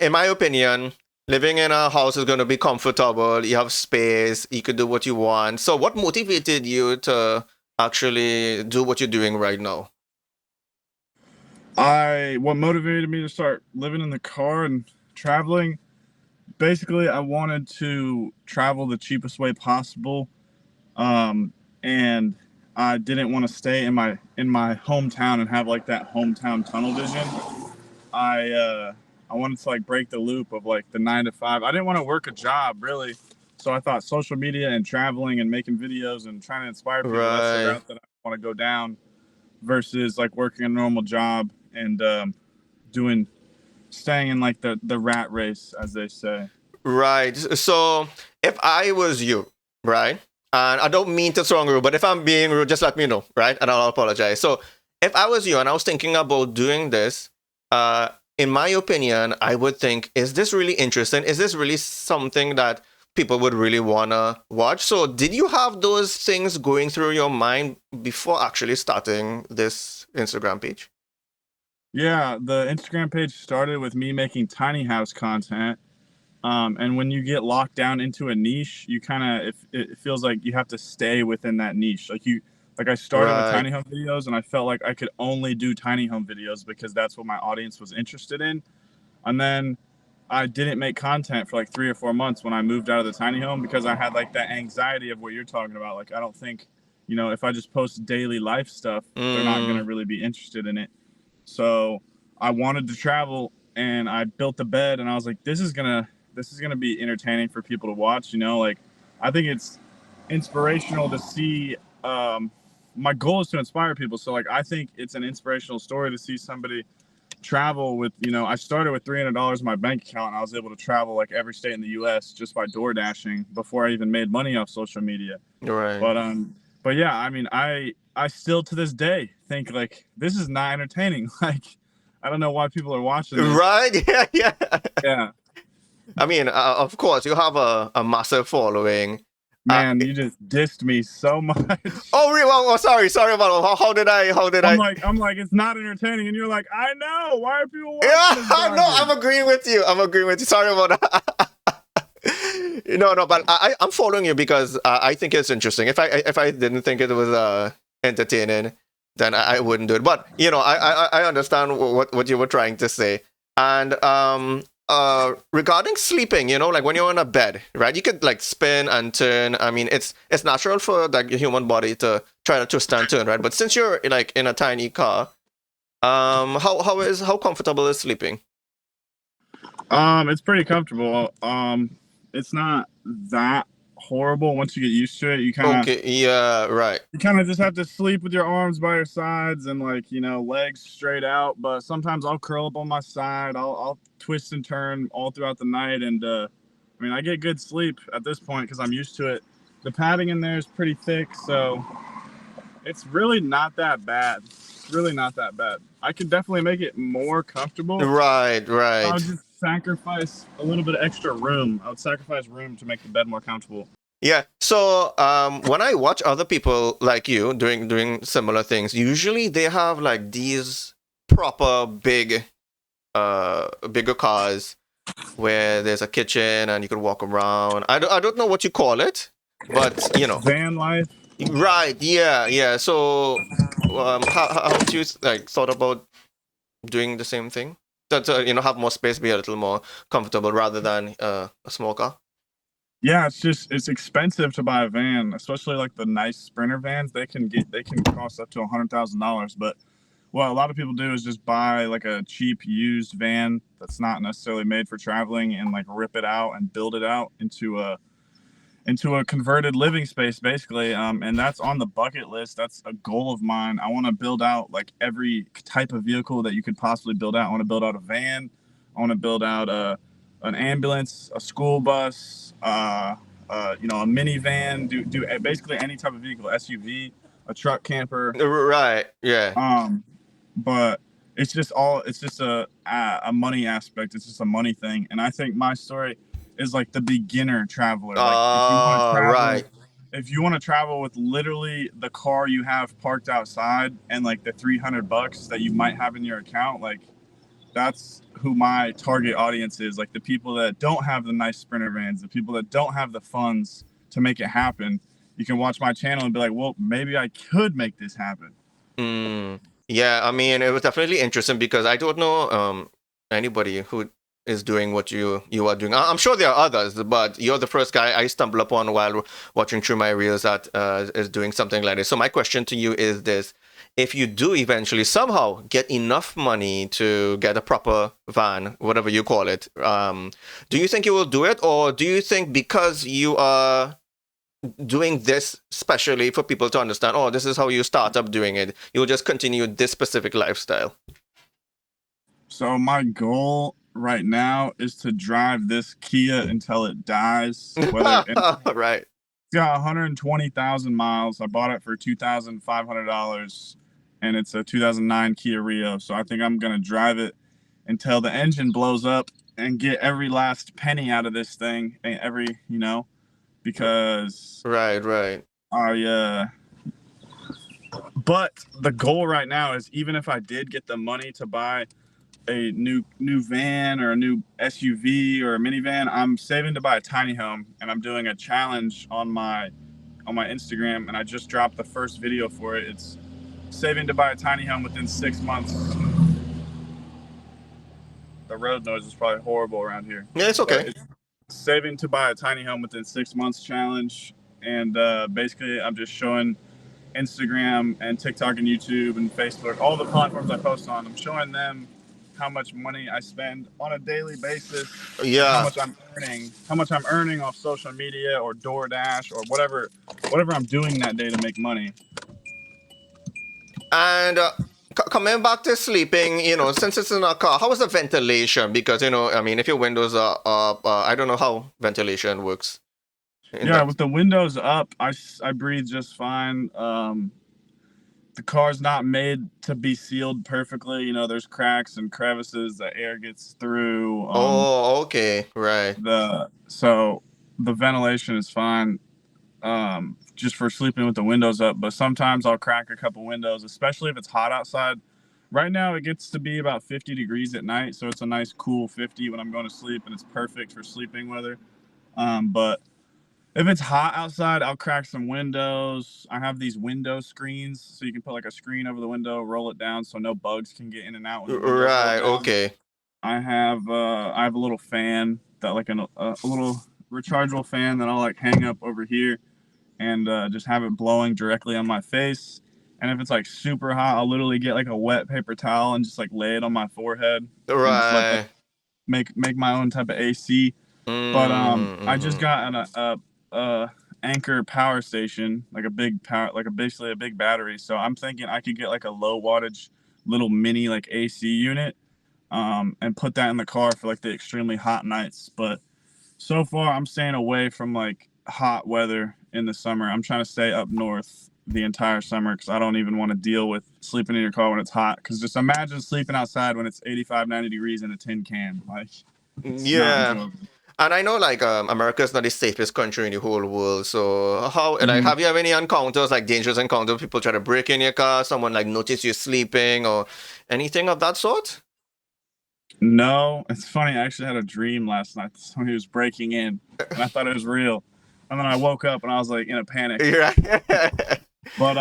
in my opinion, living in a house is going to be comfortable. You have space. You could do what you want. So, what motivated you to actually do what you're doing right now? I what motivated me to start living in the car and traveling. Basically, I wanted to travel the cheapest way possible, and I didn't want to stay in my hometown and have like that hometown tunnel vision. I uh, I wanted to like break the loop of like the 9 to 5. I didn't want to work a job really, so I thought social media and traveling and making videos and trying to inspire people, that's the Right. route that I want to go down versus like working a normal job and doing staying in like the rat race, as they say. Right. So, if I was you, right, and I don't mean to sound rude, but if I'm being rude, just let me know, right, and I'll apologize. So, if I was you and I was thinking about doing this, uh, in my opinion, I would think, is this really interesting? Is this really something that people would really wanna watch? So, did you have those things going through your mind before actually starting this Instagram page? Yeah, the Instagram page started with me making tiny house content. And when you get locked down into a niche, you kind of it feels like you have to stay within that niche. Like I started with Right. tiny home videos, and I felt like I could only do tiny home videos because that's what my audience was interested in. And then I didn't make content for like 3 or 4 months when I moved out of the tiny home because I had like that anxiety of what you're talking about. Like I don't think, if I just post daily life stuff, they're not gonna Mm, really be interested in it. So I wanted to travel, and I built the bed, and I was like, this is gonna be entertaining for people to watch. Like I think it's inspirational to see. My goal is to inspire people, so like I think it's an inspirational story to see somebody travel with. I started with $300 in my bank account, and I was able to travel like every state in the U.S. just by door dashing before I even made money off social media. right. But yeah, I mean, I still to this day think like this is not entertaining. Like, I don't know why people are watching this. Right. Yeah. Yeah. Yeah, I mean, of course, you have a massive following. Uh, man, you just dissed me so much. oh, really? Well, sorry about how did I'm I? like, I'm like, it's not entertaining, and you're like, I know. Why are people watching Yeah, this no, I'm garbage? agreeing with you. I'm agreeing with you. Sorry about that. No, but I'm following you because I think it's interesting. If I didn't think it was entertaining, then I wouldn't do it. But I understand what you were trying to say. And regarding sleeping, like when you're on a bed, right? You could like spin and turn. I mean, it's natural for like the human body to try to twist and turn, right? But since you're like in a tiny car, how comfortable is sleeping? It's pretty comfortable. It's not that horrible once you get used to it. You kind of Okay, yeah, right. you kind of just have to sleep with your arms by your sides and like legs straight out. But sometimes I'll curl up on my side. I'll twist and turn all throughout the night, and I mean I get good sleep at this point because I'm used to it. The padding in there is pretty thick, so it's really not that bad. It's really not that bad. I could definitely make it more comfortable. Right, I would right. just sacrifice a little bit of extra room. I would sacrifice room to make the bed more comfortable. Yeah. So when I watch other people like you doing similar things, usually they have like these proper bigger cars where there's a kitchen and you can walk around. I don't know what you call it, but Van life. right, yeah, yeah. So how would you like thought about doing the same thing? To have more space, be a little more comfortable rather than a small car. Yeah, it's expensive to buy a van, especially like the nice Sprinter vans. They can cost up to $100,000. But what a lot of people do is just buy like a cheap used van that's not necessarily made for traveling and like rip it out and build it out into a converted living space basically. And that's on the bucket list. That's a goal of mine. I want to build out like every type of vehicle that you could possibly build out. I want to build out a van. I want to build out an ambulance, a school bus, a minivan. Do basically any type of vehicle, SUV, a truck, camper. Right, yeah. But it's just a money aspect. It's just a money thing. And I think my story is like the beginner traveler. Like Right. if you want to travel with literally the car you have parked outside and like the $300 that you might have in your account, like that's who my target audience is. Like the people that don't have the nice Sprinter vans, the people that don't have the funds to make it happen. You can watch my channel and be like, well, maybe I could make this happen. Mm. Yeah, I mean, it was definitely interesting because I don't know anybody who is doing what you are doing. I'm sure there are others, but you're the first guy I stumbled upon while watching through my reels that is doing something like this. So my question to you is this: if you do eventually somehow get enough money to get a proper van, whatever you call it, do you think you will do it, or do you think because you are doing this specially for people to understand, oh, this is how you start up doing it, you'll just continue this specific lifestyle? So my goal right now is to drive this Kia until it dies. Whether it's Right. got 120,000 miles. I bought it for $2,500, and it's a 2009 Kia Rio. So I think I'm gonna drive it until the engine blows up and get every last penny out of this thing. Because Right. but the goal right now is, even if I did get the money to buy a new van or a new SUV or a minivan, I'm saving to buy a tiny home, and I'm doing a challenge on my Instagram, and I just dropped the first video for it. It's saving to buy a tiny home within 6 months. The road noise is probably horrible around here. Yeah, it's okay. It's saving to buy a tiny home within 6 months challenge, and basically I'm just showing Instagram and TikTok and YouTube and Facebook, all the platforms I post on. I'm showing them how much money I spend on a daily basis, Yeah. how much I'm earning off social media or DoorDash or whatever I'm doing that day to make money. And coming back to sleeping, since it's in a car, how is the ventilation? Because, I mean, if your windows are up, I don't know how ventilation works. With the windows up, I breathe just fine. The car's not made to be sealed perfectly. There's cracks and crevices that air gets through. Oh, okay, right. So the ventilation is fine, just for sleeping with the windows up. But sometimes I'll crack a couple windows, especially if it's hot outside. Right now it gets to be about 50 degrees at night, so it's a nice cool 50 when I'm going to sleep, and it's perfect for sleeping weather. But if it's hot outside, I'll crack some windows. I have these window screens, so you can put like a screen over the window, roll it down so no bugs can get in and out when the window's Right, rolled down. okay. I have a little fan that, like, a little rechargeable fan that I'll like hang up over here, and just have it blowing directly on my face. And if it's like super hot, I'll literally get like a wet paper towel and just like lay it on my forehead and just let that make my own type of AC. But I just got a Anchor power station, like a big power, basically a big battery. So I'm thinking I could get like a low wattage little mini like AC unit, and put that in the car for like the extremely hot nights. But so far I'm staying away from like hot weather in the summer. I'm trying to stay up north the entire summer because I don't even want to deal with sleeping in your car when it's hot. Because just imagine sleeping outside when it's 85, 90 degrees in a tin can. Like, yeah. And I know, like, America is not the safest country in the whole world. So like, have you have any encounters, like dangerous encounters? People try to break in your car, someone like notice you sleeping, or anything of that sort? No, it's funny. I actually had a dream last night that somebody was breaking in, and I thought it was real. And then I woke up and I was like in a panic. Right. But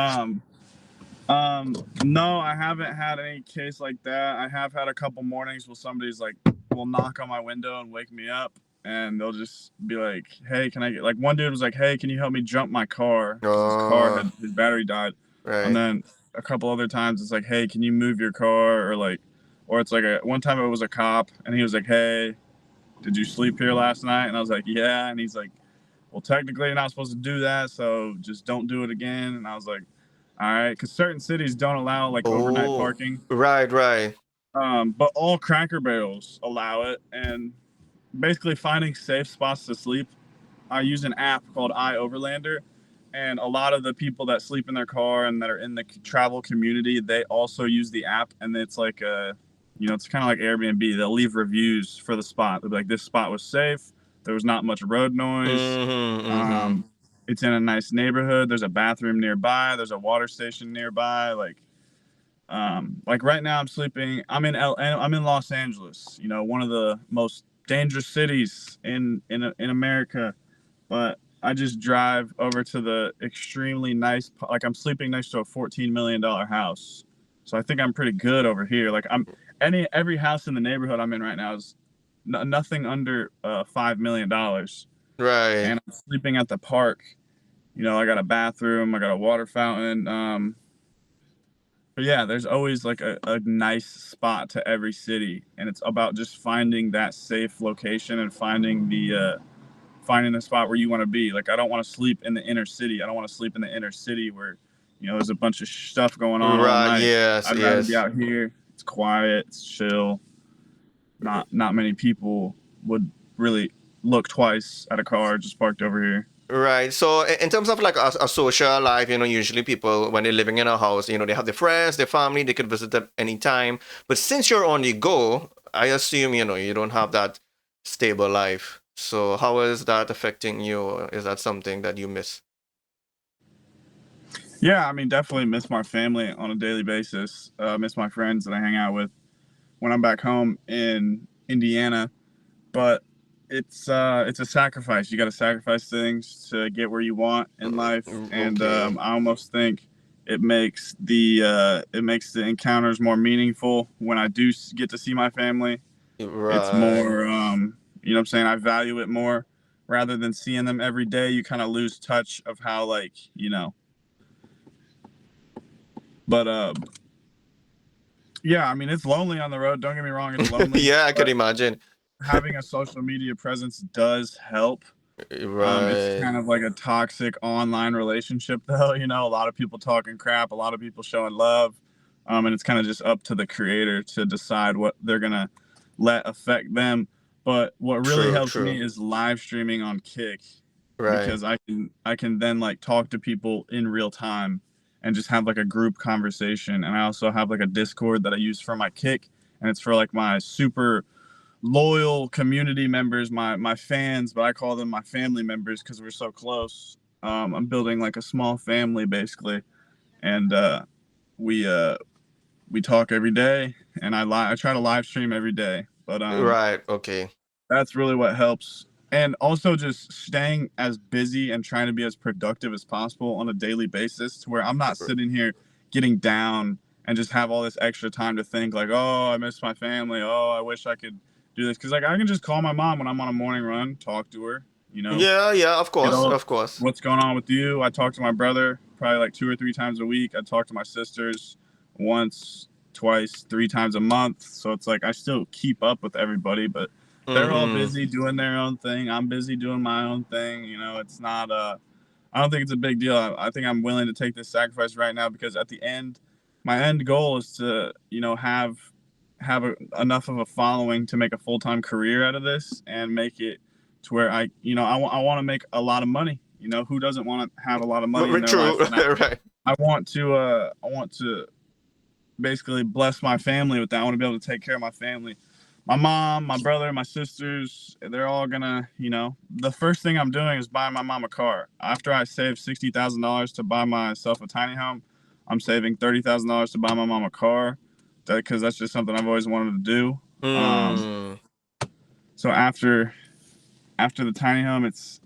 no, I haven't had any case like that. I have had a couple mornings where somebody's like will knock on my window and wake me up, and they'll just be like, "Hey, can I get?" Like one dude was like, "Hey, can you help me jump my car?" Because his battery died. Right. And then a couple other times it's like, "Hey, can you move your car?" Or it's like one time it was a cop, and he was like, "Hey, did you sleep here last night?" And I was like, "Yeah." And he's like, "Well, technically you're not supposed to do that, so just don't do it again." And I was like, all right, because certain cities don't allow like overnight parking. Right. But all Cracker Barrels allow it, and basically finding safe spots to sleep, I use an app called iOverlander, and a lot of the people that sleep in their car and that are in the travel community, they also use the app, and it's like it's kind of like Airbnb. They'll leave reviews for the spot. They'll be like, this spot was safe. There was not much road noise. It's in a nice neighborhood. There's a bathroom nearby. There's a water station nearby. Like, Like right now, I'm in Los Angeles. You know, one of the most dangerous cities in America. But I just drive over to the extremely nice. Like I'm sleeping next to a $14 million house, so I think I'm pretty good over here. Like every house in the neighborhood I'm in right now is nothing under $5 million, Right. and I'm sleeping at the park. You know, I got a bathroom, I got a water fountain. But yeah, there's always like a nice spot to every city, and it's about just finding that safe location and finding the spot where you want to be. Like I don't want to sleep in the inner city. I don't want to sleep in the inner city where, you know, there's a bunch of stuff going on all Right. night. Yes. I'd rather be Yes. out here. It's quiet. It's chill. Not many people would really look twice at a car just parked over here. Right. So in terms of like a social life, usually people when they're living in a house, they have their friends, their family, they could visit them anytime. But since you're on the go, I assume, you don't have that stable life. So how is that affecting you? Is that something that you miss? Yeah, I mean, definitely miss my family on a daily basis. Miss my friends that I hang out with when I'm back home in Indiana. But it's a sacrifice. You got to sacrifice things to get where you want in life, and Okay. I almost think it makes the encounters more meaningful when I do get to see my family. It's Right. more, you know what I'm saying? I value it more rather than seeing them every day. You kind of lose touch of how, like, you know. But yeah, I mean, it's lonely on the road. Don't get me wrong, it's lonely, Yeah, I could but imagine. having a social media presence does help. It's Right. kind of like a toxic online relationship, though. You know, a lot of people talking crap, a lot of people showing love, and it's kind of just up to the creator to decide what they're gonna let affect them. But what really True, helps true. me is live streaming on Kick, Right. because I can then like talk to people in real time and just have like a group conversation. And I also have like a Discord that I use for my Kick, and it's for like my super loyal community members, my fans, but I call them my family members because we're so close. I'm building like a small family basically, and we uh, we talk every day, and I try to live stream every day. But Right. Okay. that's really what helps. And also just staying as busy and trying to be as productive as possible on a daily basis to where I'm not sitting here getting down and just have all this extra time to think like, oh, I miss my family. Oh, I wish I could do this. Cause like I can just call my mom when I'm on a morning run, talk to her, you know, Yeah, yeah, of get course, all of course. what's going on with you. I talk to my brother probably like 2 or 3 times a week. I talk to my sisters once, twice, 3 times a month. So it's like I still keep up with everybody, but they're all Mm-hmm. busy doing their own thing. I'm busy doing my own thing. You know, it's not I don't think it's a big deal. I think I'm willing to take this sacrifice right now because at the end, my end goal is to, you know, enough of a following to make a full-time career out of this and make it to where I want to make a lot of money. You know, who doesn't want to have a lot of money in their True, life? And right. I want to basically bless my family with that. I want to be able to take care of my family. My mom, my brother, my sisters, they're all gonna, you know, the first thing I'm doing is buying my mom a car. After I save $60,000 to buy myself a tiny home, I'm saving $30,000 to buy my mom a car, because that's just something I've always wanted to do. Mm. So after the tiny home, it's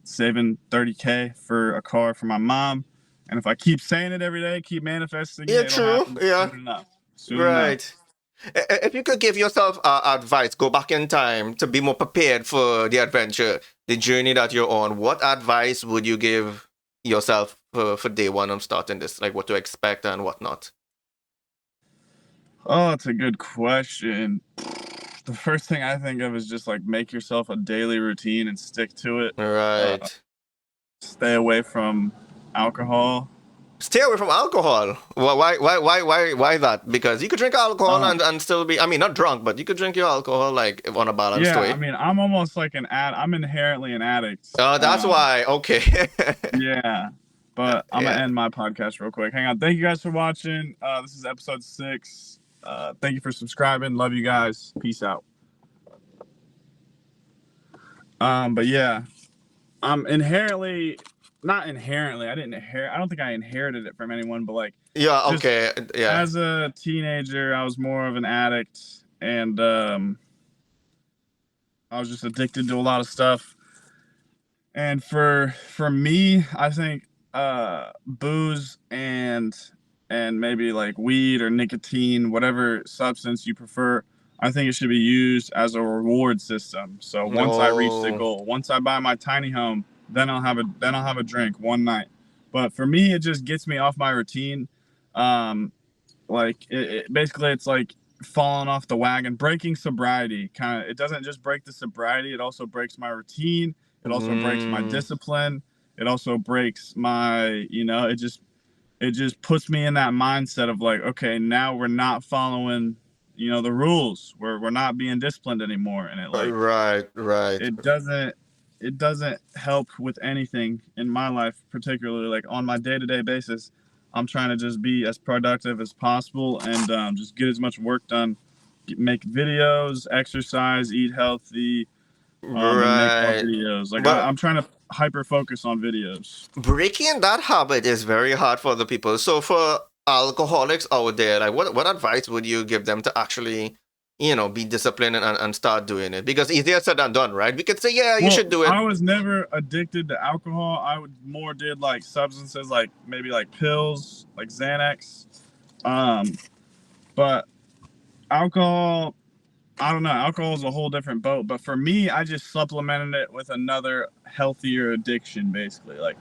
saving 30K for a car for my mom, and if I keep saying it every day, keep manifesting Yeah, it, it'll true. happen Yeah, soon enough. Soon enough. right. If you could give yourself advice, go back in time to be more prepared for the adventure, the journey that you're on, what advice would you give yourself for day one of starting this? Like what to expect and what not? Oh, it's a good question. The first thing I think of is just like make yourself a daily routine and stick to it. Uh, Right. Stay away from alcohol. Stay away from alcohol. Why that? Because you could drink alcohol Uh, and still be, I mean, not drunk, but you could drink your alcohol like on a balanced yeah, I way. mean, I'm almost like I'm inherently an addict. Oh, that's why. Okay. Yeah, but I'm gonna Yeah. end my podcast real quick. Hang on. Thank you guys for watching. This is episode 6. Thank you for subscribing. Love you guys. Peace out. But yeah, I'm inherently not inherently. I didn't inherit. I don't think I inherited it from anyone, but like Yeah, just okay. Yeah. as a teenager, I was more of an addict, and I was just addicted to a lot of stuff. And for me, I think booze and maybe like weed or nicotine, whatever substance you prefer, I think it should be used as a reward system. So once I reach the No. goal, once I buy my tiny home, then I'll have a drink one night. But for me, it just gets me off my routine. Um, like basically, it's like falling off the wagon, breaking sobriety. Kind of, it doesn't just break the sobriety; it also breaks my routine. It also breaks my Mm, discipline. It also breaks my, it just puts me in that mindset of like, okay, now we're not following, the rules. We're not being disciplined anymore, and right, right. it doesn't it doesn't help with anything in my life, particularly like on my day-to-day basis. I'm trying to just be as productive as possible and just get as much work done, make videos, exercise, eat healthy, and make more Right. videos. Like But I'm trying to hyper focus on videos. breaking that habit is very hard for the people. So for alcoholics out there, like what advice would you give them to actually, be disciplined and start doing it? Because easier said than done, right? We could say, yeah, you Well, should do it. I was never addicted to alcohol. I would more did like substances, like maybe like pills, like Xanax. Um, but alcohol, I don't know. Alcohol is a whole different boat. But for me, I just supplemented it with another healthier addiction, basically. Like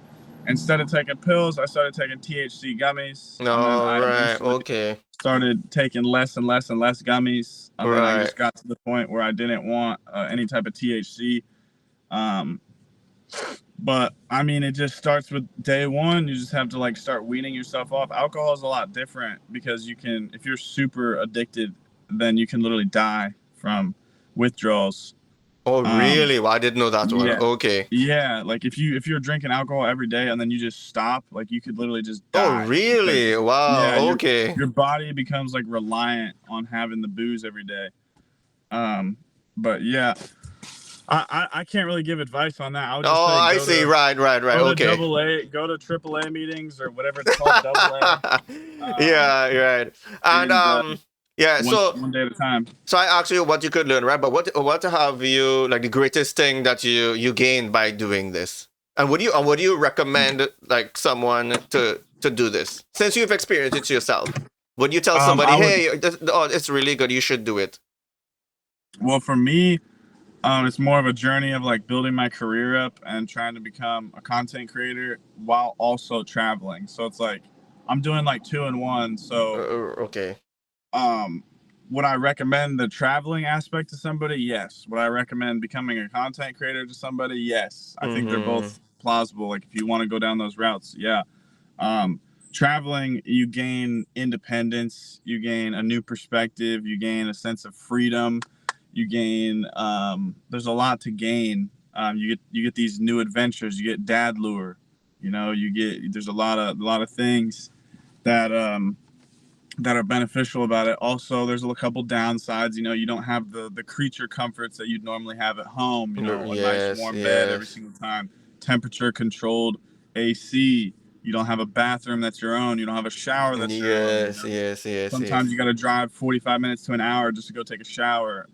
instead of taking pills, I started taking THC gummies, and then All I right. eventually Okay. started taking less and less and less gummies. And then I Right. just got to the point where I didn't want any type of THC. Um, but I mean, it just starts with day one. You just have to like start weaning yourself off. Alcohol is a lot different because you can, if you're super addicted, then you can literally die from withdrawals. Oh, Um, really? Well, I didn't know that one. yeah, Okay. yeah. Like if you're drinking alcohol every day and then you just stop, like you could literally just Oh, die really? because Wow. yeah, your Okay. your body becomes like reliant on having the booze every day. Um, but yeah, I can't really give advice on that. I would just Oh, say I see. Right, right, right. Okay. go to AAA meetings or whatever it's called, double A, Yeah, right. And and yeah, one day at a time. so I asked you what you could learn, right? But what have you like the greatest thing that you gained by doing this? And would you recommend like someone to do this since you've experienced it yourself? Would you tell somebody, I would hey, it's really good, you should do it? well for me, it's more of a journey of like building my career up and trying to become a content creator while also traveling. So it's like I'm doing like two in one. So Okay. um, would I recommend the traveling aspect to somebody? Yes. Would I recommend becoming a content creator to somebody? Yes. I think they're Mm-hmm. both plausible. Like if you want to go down those routes, yeah. Um, Traveling, you gain independence, you gain a new perspective, you gain a sense of freedom, you gain. There's a lot to gain. You get these new adventures. You get dad lure. You get there's a lot of things that that are beneficial about it. Also, there's a couple downsides. You don't have the creature comforts that you'd normally have at home. A nice Yes, warm bed every yes. single time, temperature controlled AC. You don't have a bathroom that's your own. You don't have a shower that's your own. Yes, yes, yes, Sometimes yes. you got to drive 45 minutes to an hour just to go take a shower.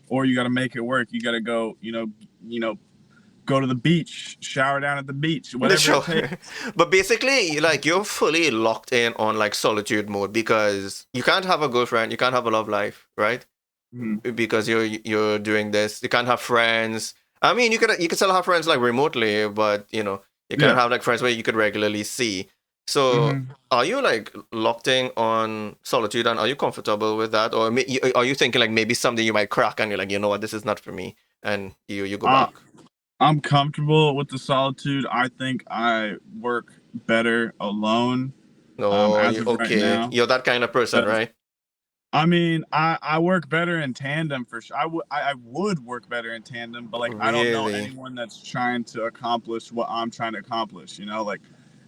Or you got to make it work. You got to go, go to the beach, shower down at the beach, whatever it Sure. takes. But basically, like you're fully locked in on like solitude mode because you can't have a girlfriend, you can't have a love life, right? Mhm. Because you're doing this. You can't have friends. I mean, you could still have friends like remotely, but you can't Yeah. have like friends where you could regularly see. So hmm are you like locked in on solitude and are you comfortable with that? Or are you thinking like maybe someday you might crack and you're like, you know what, this is not for me, and you go Uh, back? I'm comfortable with the solitude. I think I work better alone No, as of right okay. now. You're that kind of person, 'Cause, right? I mean, I work better in tandem for sure. I would work better in tandem, but like I don't know Really? anyone that's trying to accomplish what I'm trying to accomplish. Like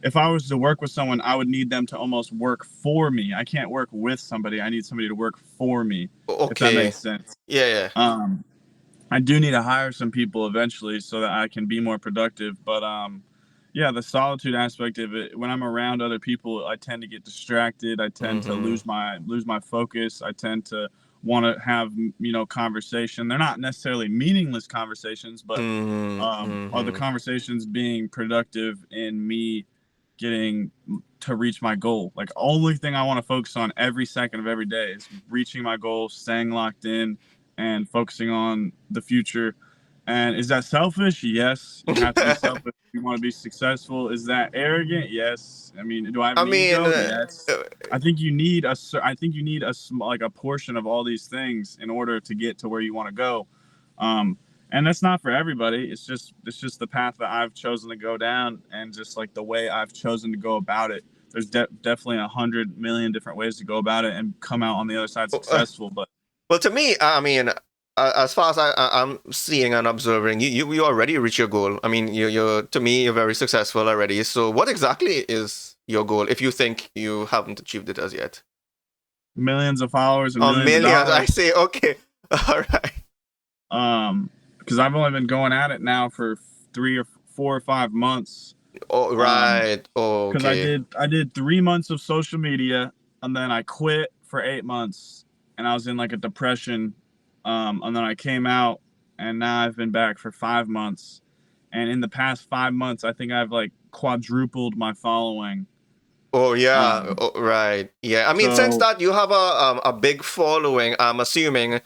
if I was to work with someone, I would need them to almost work for me. I can't work with somebody. I need somebody to work for me, if that Okay. makes sense. Yeah, yeah. Um, I do need to hire some people eventually so that I can be more productive. But Yeah, the solitude aspect of it. When I'm around other people, I tend to get distracted. I tend to Mm-hmm. lose my focus. I tend to want to have, conversation. They're not necessarily meaningless conversations, but Mm-hmm. are the Mm-hmm. conversations being productive in me getting to reach my goal? Like, only thing I want to focus on every second of every day is reaching my goal, staying locked in, and focusing on the future. And is that selfish? Yes, you have to be selfish if you want to be successful. Is that arrogant? Yes. I mean, do I have I an mean, ego? Yes. I think you need I think you need like a portion of all these things in order to get to where you want to go. Um, and that's not for everybody. It's just the path that I've chosen to go down, and just like the way I've chosen to go about it. There's definitely 100 million different ways to go about it and come out on the other side successful. But well, to me, I mean, as far as I'm seeing and observing, you already reach your goal. I mean, you're to me, you're very successful already. So, what exactly is your goal if you think you haven't achieved it as yet? millions of followers and A millions of million, I dollars. say, okay, all right. Because I've only been going at it now for 3 or 4 or 5 months. Oh, right, Because okay. I did 3 months of social media, and then I quit for 8 months, and I was in like a depression. And then I came out, and now I've been back for 5 months. And in the past 5 months, I think I've like quadrupled my following. Oh yeah, Um, oh, right. Yeah. I mean, since so that you have a big following, I'm assuming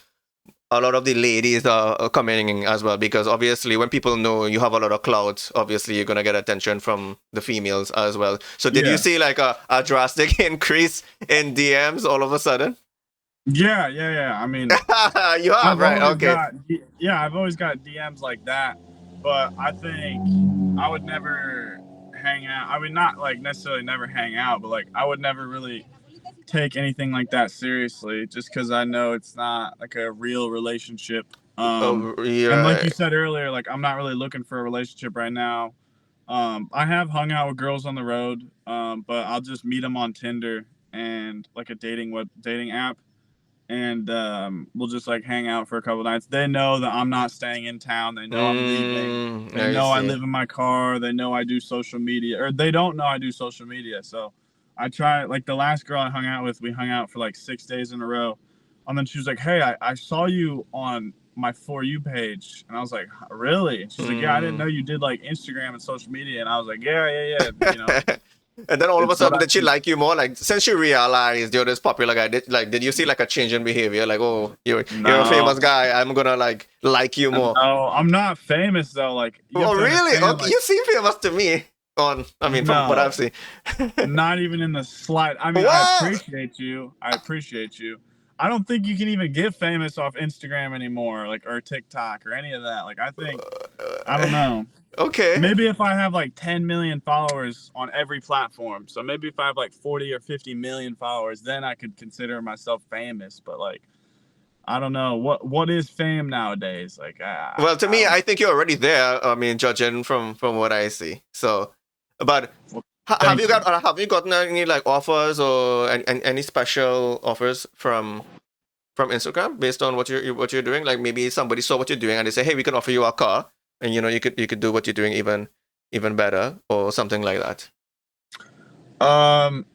a lot of the ladies are coming in as well because obviously when people know you have a lot of clout, obviously you're gonna get attention from the females as well. So did you yeah, see like a drastic increase in DMs all of a sudden? yeah. I mean, You have, right? Okay. I've always got DMs like that, but I think I would never hang out. I would not like necessarily never hang out, but like I would never really take anything like that seriously just because I know it's not like a real relationship. Oh, And like yeah. you said earlier, like I'm not really looking for a relationship right now. I have hung out with girls on the road, but I'll just meet them on Tinder and like a dating app, and we'll just like hang out for a couple nights. They know that I'm not staying in town. They know I'm leaving. They I know I see. live in my car. They know I do social media, or they don't know I do social media. So I try, like the last girl I hung out with, we hung out for like 6 days in a row. And then she was like, "Hey, I saw you on my For You page." And I was like, "Really?" And she's like, "Yeah, I didn't Hmm. know you did like Instagram and social media." And I was like, "Yeah. You know, And then all of a it's what sudden, I did she do." like you more? Like since she realized you're this popular guy, did you see like a change in behavior? Like, oh, you're a famous No, guy. I'm gonna like you more. no, I'm not famous though. Like you have Oh, to really? understand, Okay, like you seem famous to me. I mean, from what I've no, seen. not even in the slide. I mean, I What? appreciate you. I appreciate you. I don't think you can even get famous off Instagram anymore, like or TikTok or any of that. Like I think I don't know. Okay. Maybe if I have like 10 million followers on every platform. So maybe if I have like 40 or 50 million followers, then I could consider myself famous. But like I don't know what is fame nowadays. Like Well, to I me, don't I know. think you're already there. I mean, judging from what I see. So, but Well, have you thank you. have you gotten any like offers or any special offers from Instagram based on what you're doing? Like maybe somebody saw what you're doing and they say, "Hey, we can offer you a car," and you could do what you're doing even better or something like that. Um,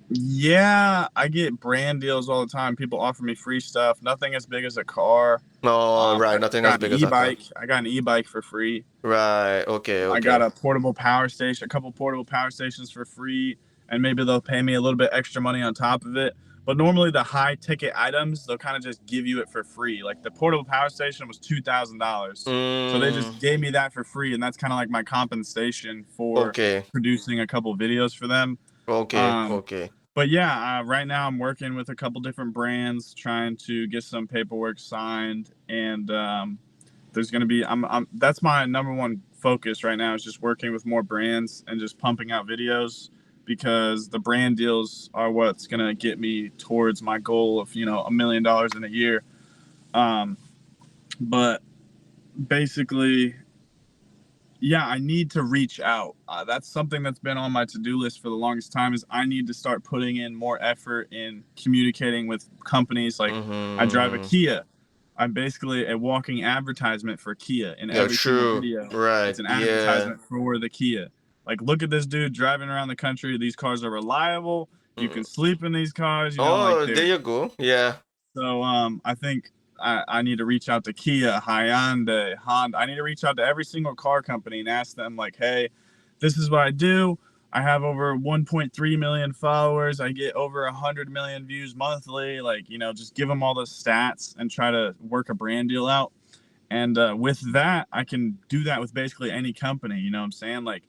yeah, I get brand deals all the time. People offer me free stuff. Nothing as big as a car. No, right. I Nothing as got an big as a car. e-bike. I got an e-bike for free. Right. Okay. I got Okay. a portable power station, a couple portable power stations for free, and maybe they'll pay me a little bit extra money on top of it. But normally the high ticket items, they'll kind of just give you it for free. Like the portable power station was $2,000. So they Mm, just gave me that for free, and that's kind of like my compensation for okay. producing a couple videos for them. Okay. Um, Okay. but yeah, right now I'm working with a couple different brands, trying to get some paperwork signed, and there's going to be that's my number one focus right now is just working with more brands and just pumping out videos because the brand deals are what's going to get me towards my goal of $1 million in a year. Um, but basically, yeah, I need to reach out. That's something that's been on my to-do list for the longest time is I need to start putting in more effort in communicating with companies. Like I drive a Mm-hmm. Kia. I'm basically a walking advertisement for Kia in Yeah. every single True. video. Right. It's an Yeah. advertisement for the Kia. Like, look at this dude driving around the country. These cars are reliable. You can sleep in these cars. You know, like Oh, there they're you go. Yeah. so. I think I need to reach out to Kia, Hyundai, Honda. I need to reach out to every single car company and ask them like, hey, this is what I do. I have over 1.3 million followers. I get over 100 million views monthly. Like, you know, just give them all the stats and try to work a brand deal out. And with that, I can do that with basically any company. You know what I'm saying? Like,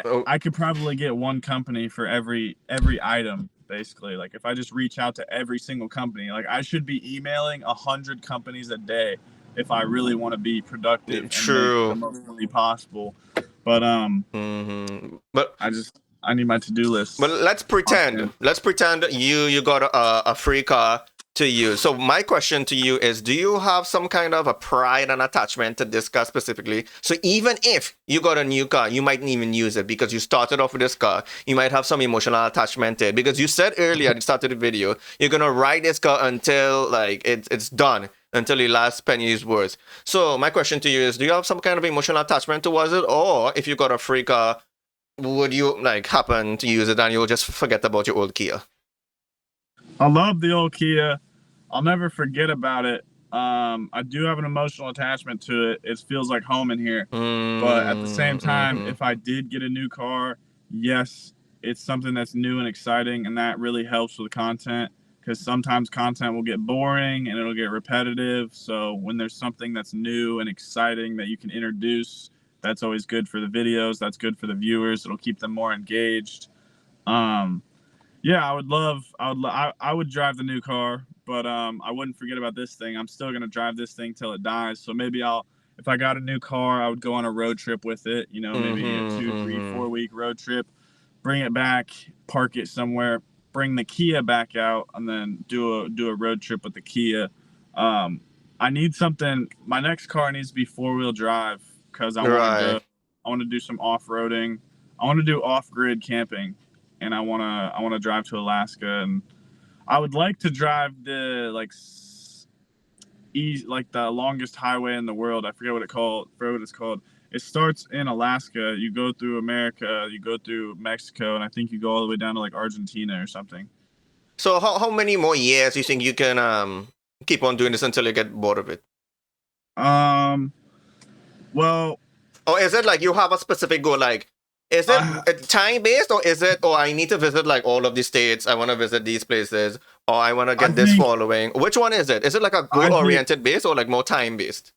Oh, I could probably get one company for every item. Basically, like if I just reach out to every single company, like I should be emailing 100 companies a day if I really want to be productive and make the true. most money possible. But But I need my to do But list. let's pretend. Let's pretend you got a free car to use. So my question to you is: do you have some kind of a pride and attachment to this car specifically? So even if you got a new car, you mightn't even use it because you started off with this car. You might have some emotional attachment to it because you said earlier at the start of the video you're gonna ride this car until like it's done. Until your last penny is worth. So my question to you is: do you have some kind of emotional attachment towards it, or if you got a free car, would you like happen to use it and you'll just forget about your old Kia? I love the old Kia. I'll never forget about it. I do have an emotional attachment to it. It feels like home in here. But at the same time, Mm-hmm. if I did get a new car, yes, it's something that's new and exciting, and that really helps with content because sometimes content will get boring and it'll get repetitive. So when there's something that's new and exciting that you can introduce, that's always good for the videos. That's good for the viewers. It'll keep them more engaged. Um, yeah, I would drive the new car, but I wouldn't forget about this thing. I'm still gonna drive this thing till it dies. So maybe if I got a new car, I would go on a road trip with it. You know, maybe a Mm-hmm. 2, 3, Mm-hmm. 4 week road trip. Bring it back, park it somewhere, bring the Kia back out, and then do a road trip with the Kia. Um, I need something. My next car needs to be 4-wheel drive because I want to go. Right. I want to do some off roading. I want to do off grid camping and I want to drive to Alaska, and I would like to drive the like the longest highway in the world. I forget what it's called. It starts in Alaska. You go through America, you go through Mexico, and I think you go all the way down to like Argentina or something. So how many more years do you think you can keep on doing this until you get bored of it? Um, well, Or is it like you have a specific goal? Like, is it uh, time based, or is it? Oh, I need to visit like all of these states. I want to visit these places, or I want to I get this think following. Which one is it? Is it like a I goal think oriented based, or like more time based?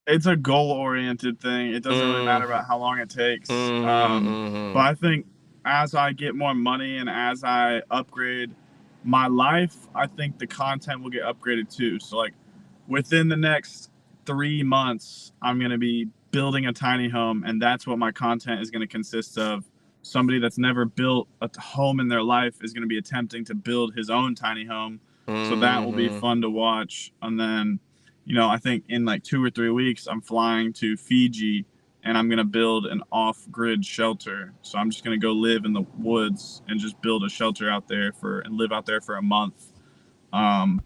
it's a goal oriented thing. It doesn't really Mm, matter about how long it takes. mm-hmm, But mm-hmm. I think as I get more money and as I upgrade my life, I think the content will get upgraded too. So like within the next 3 months, I'm gonna be building a tiny home, and that's what my content is gonna consist of. Somebody that's never built a home in their life is gonna be attempting to build his own tiny home. So that will be Mm-hmm. fun to watch. And then I think in like 2 or 3 weeks, I'm flying to Fiji and I'm going to build an off grid shelter. So I'm just going to go live in the woods and just build a shelter out there and live out there for a month. Um,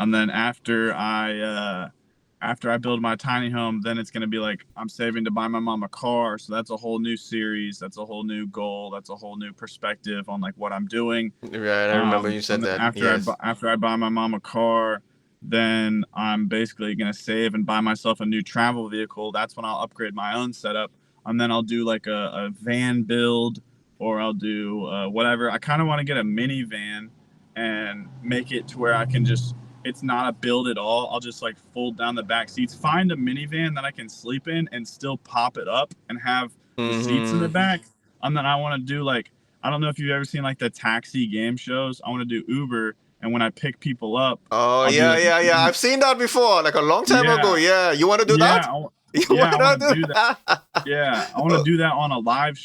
and then after I build my tiny home, then it's going to be like I'm saving to buy my mom a car. So that's a whole new series. That's a whole new goal. That's a whole new perspective on like what I'm doing. Right, I remember you And said then that. Yes. after I buy my mom a car, then I'm basically gonna save and buy myself a new travel vehicle. That's when I'll upgrade my own setup, and then I'll do like a van build, or I'll do whatever. I kind of want to get a minivan and make it to where I can just. It's not a build at all. I'll just like fold down the back seats, find a minivan that I can sleep in, and still pop it up and have the seats in the Mm-hmm. back. And then I want to do like I don't know if you've ever seen like the taxi game shows. I want to do Uber, and when I pick people up, Oh I'll do yeah, it. yeah, yeah. I've seen that before, like a long time ago. Yeah, Yeah, you want to do yeah, that? You want yeah. I want to to do do that. that? Yeah, I want to do that on a live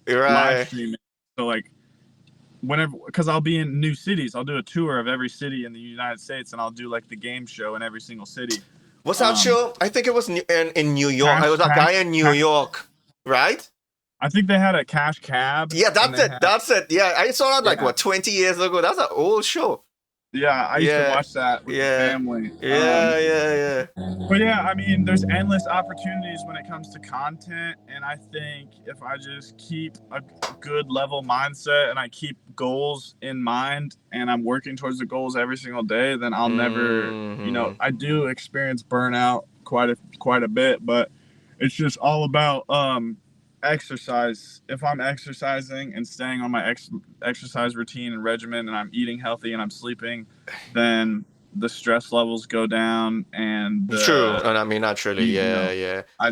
Right. stream. So like whenever, because I'll be in new cities. I'll do a tour of every city in the United States, and I'll do like the game show in every single city. What's that Um, show? I think it was in New York. I cash, was a cash, guy in New cash. York, right? I think they had a cash cab, Yeah, and that's they it. had That's it. Yeah, I saw that like yeah. what 20 years ago. That's an old show. Yeah, I used to Yeah, watch that with the yeah, family. yeah, yeah, yeah. But yeah, I mean, there's endless opportunities when it comes to content, and I think if I just keep a good level mindset and I keep goals in mind and I'm working towards the goals every single day, then I'll never, Hmm. I do experience burnout quite a bit, but it's just all about exercise. If I'm exercising and staying on my exercise routine and regimen and I'm eating healthy and I'm sleeping, then the stress levels go down and True, and I mean naturally, yeah, yeah. I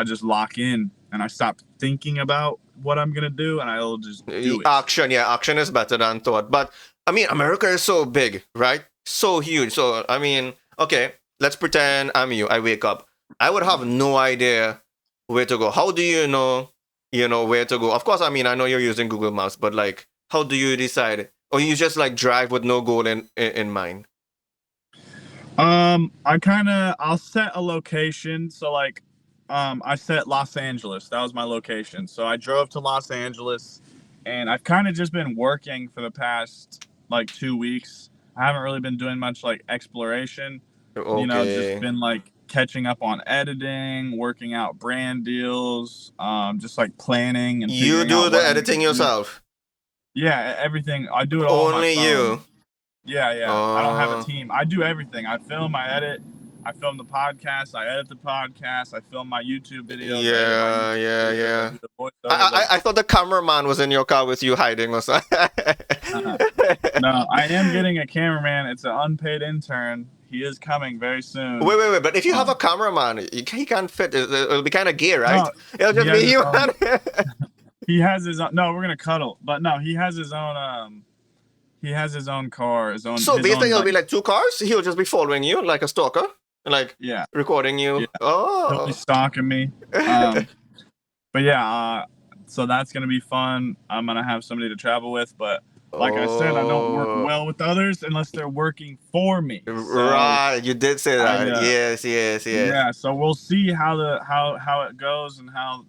just lock in and I stop thinking about what I'm gonna do and I'll just do it. Action, yeah, action is better than thought. But I mean, America is so big, right? So huge. So I mean, okay, let's pretend I'm you. I wake up. I would have no idea where to go. How do you know where to go? Of course, I mean, I know you're using Google Maps, but like, how do you decide? Or you just like drive with no goal in mind? I'll set a location. So like I set Los Angeles. That was my location. So I drove to Los Angeles and I've kind of just been working for the past like 2 weeks. I haven't really been doing much like exploration, just Okay. been like catching up on editing, working out brand deals, just like planning and You figuring out do the what I'm gonna editing do. yourself. Yeah, everything. I do it all on my Only phone. you. Yeah, yeah. I don't have a Oh, team. I do everything. I film, I edit, I film the podcast, I edit the podcast, I film my YouTube videos, I edit my yeah, YouTube yeah, videos, I yeah. do the voiceovers. Like, I thought the cameraman was in your car with you hiding or something. uh, no, I am getting a cameraman. It's an unpaid intern. He is coming very soon. Wait. But if you have a Um, cameraman, he can't fit. It'll be kind of gay, right? no, It'll he just has be his you. own. He has his own. No, we're gonna cuddle. But no, he has his own. He has his own car. So His basically, own it'll be like. like two cars. He'll just be following you like a stalker, like Yeah, recording yeah. you. He'll be Oh. stalking me. Um, but yeah, so that's gonna be fun. I'm gonna have somebody to travel with, but like I said, I don't work Oh. well with others unless they're working for me. So Right, you did say I, that. Yes, yes, yes. yeah. So we'll see how it goes and how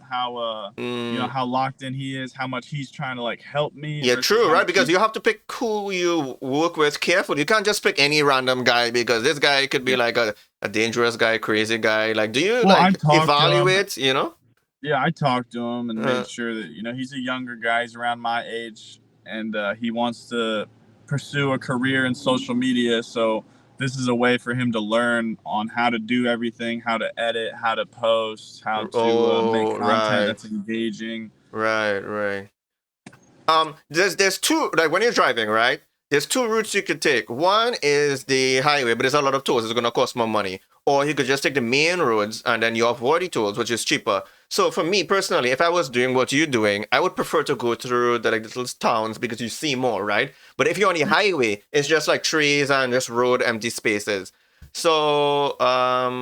Mm. how locked in he is, how much he's trying to like help me Yeah, versus true, how right? much Because he's you have to pick who you work with carefully. You can't just pick any random guy because this guy could be yeah. like a dangerous guy, crazy guy. Like, do you Well, I like talked to him. evaluate, you know? Yeah, I talked to him and Uh, made sure that he's a younger guy. He's around my age, and he wants to pursue a career in social media. So this is a way for him to learn on how to do everything, how to edit, how to post, how to make oh, content right, that's engaging. right. There's two like when you're driving, right? There's two routes you could take. One is the highway, but there's a lot of tolls. It's gonna cost more money. Or you could just take the main roads and then you avoid the tolls, which is cheaper. So for me personally, if I was doing what you're doing, I would prefer to go through the like little towns because you see more, right? But if you're on the highway, it's just like trees and just road empty spaces. So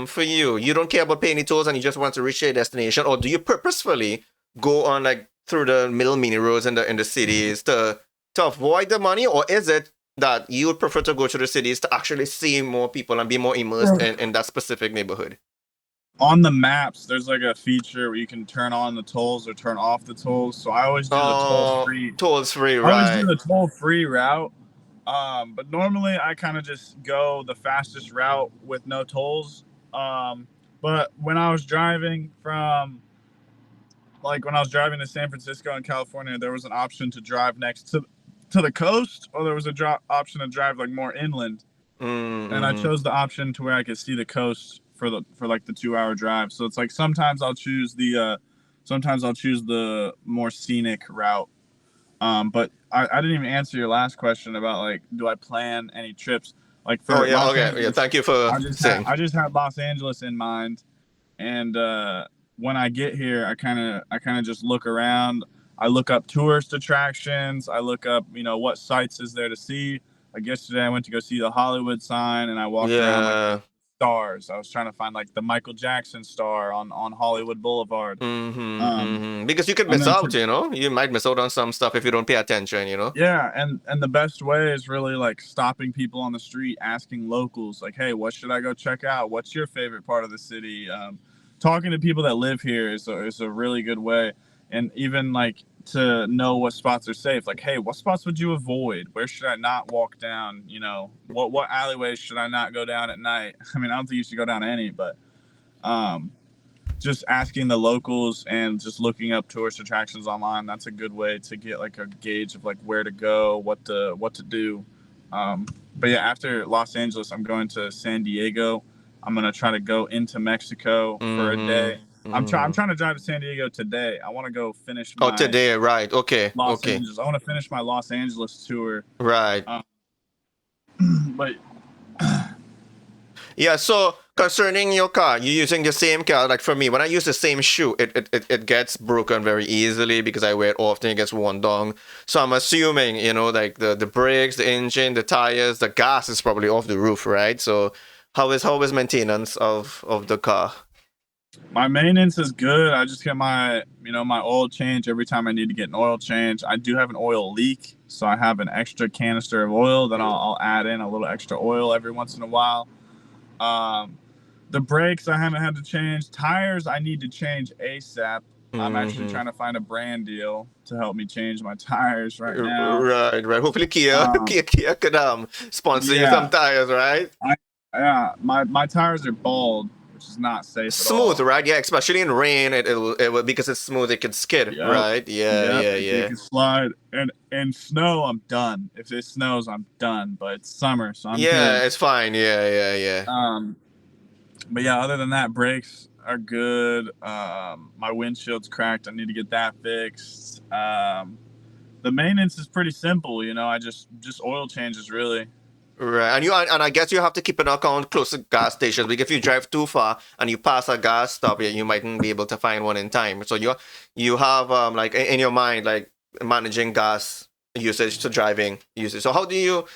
for you, you don't care about paying the tolls and you just want to reach your destination, or do you purposefully go on like through the middle mini roads in the cities to avoid the money, or is it that you would prefer to go to the cities to actually see more people and be more immersed in that specific neighborhood? On the maps, there's like a feature where you can turn on the tolls or turn off the tolls. So I always do the toll Oh, free. tolls free, I always do right? the toll free route. But normally I kind of just go the fastest route with no tolls. But when I was driving to San Francisco in California, there was an option to drive next to the coast, or there was a option to drive like more inland. And I Mm-hmm. chose the option to where I could see the coast for like the 2 hour drive. So it's like sometimes I'll choose the more scenic route. But I didn't even answer your last question about like, do I plan any trips? Like Oh for yeah, Los okay, yeah. Angeles, Thank you for saying. I just had Los Angeles in mind, and when I get here, I kind of just look around. I look up tourist attractions. I look up what sites is there to see. Like yesterday, I went to go see the Hollywood sign, and I walked around like the Yeah. stars. I was trying to find like the Michael Jackson star on Hollywood Boulevard. Um, Because you could and miss then out, you know. You might miss out on some stuff if you don't pay attention, you know. yeah, and the best way is really like stopping people on the street, asking locals like, "Hey, what should I go check out? What's your favorite part of the city?" Talking to people that live here is a really good way, and even like to know what spots are safe. Like, hey, what spots would you avoid? Where should I not walk down? You know, what alleyways should I not go down at night? I mean, I don't think you should go down any, but um, just asking the locals and just looking up tourist attractions online. That's a good way to get like a gauge of like where to go, what to do. But yeah, after Los Angeles, I'm going to San Diego. I'm gonna try to go into Mexico for a day. I'm trying to drive to San Diego today. I want to go finish Oh, my today, right? Okay, Los okay, Angeles. I want to finish my Los Angeles tour. right. Um, but Yeah. So concerning your car, you're using the same car. Like for me, when I use the same shoe, it gets broken very easily because I wear it often. It gets worn down. So I'm assuming, like the brakes, the engine, the tires, the gas is probably off the roof, right? So how is maintenance of the car? my maintenance is good. I just get my oil change every time I need to get an oil change. I do have an oil leak, so I have an extra canister of oil that I'll add in a little extra oil every once in a while. Um, the brakes I haven't had to change. Tires I need to change ASAP. I'm actually Hmm. trying to find a brand deal to help me change my tires right now. Right, right. Hopefully Kia, Um, Kia could sponsor you some yeah, tires, right? I yeah my tires are bald, which is not safe at Smooth, all. right? Yeah, especially in rain, it will because it's smooth, it can skid, Yep. right? Yeah, Yep. yeah, It yeah. can slide. And snow, I'm done. If it snows, I'm done. But it's summer, so I'm good. Yeah, it's fine. Yeah, yeah, yeah. Um, but yeah, other than that, brakes are good. My windshield's cracked. I need to get that fixed. The maintenance is pretty simple. I just oil changes really. Right, and I guess you have to keep an account close to gas stations because if you drive too far and you pass a gas stop, you mightn't be able to find one in time. So you have like in your mind like managing gas usage to driving usage. So how do you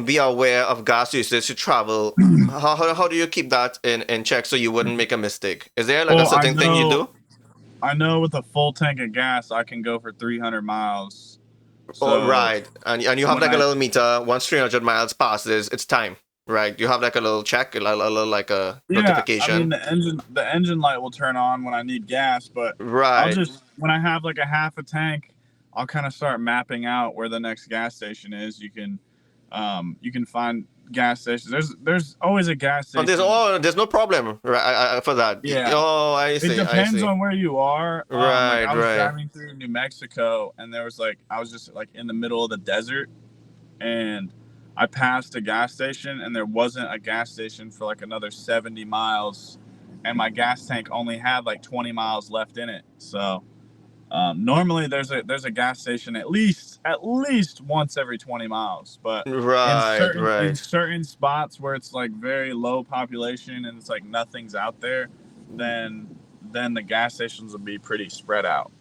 be aware of gas usage to travel? How do you keep that in check so you wouldn't make a mistake? Is there like a Well, I certain thing you know do? I know with a full tank of gas, I can go for 300 miles. Oh, So right. And you have when like a I little meter. Once 300 miles passes, it's time, right? You have like a little check, a little like a Yeah, I mean notification. the engine light will turn on when I need gas, but I'll Right. just when I have like a half a tank, I'll kind of start mapping out where the next gas station is. You can find gas stations. There's always a gas And there's station. there's no problem, right? For that. Yeah. Oh, I It see. I depends see. on where you are. Like Right. I was Right. driving through New Mexico and there was like I was just like in the middle of the desert and I passed a gas station and there wasn't a gas station for like another 70 miles and my gas tank only had like 20 miles left in it. So normally there's a gas station at least once every 20 miles, but in Right. certain in Right. certain spots where it's like very low population and it's like nothing's out there, then the gas stations will be pretty spread out.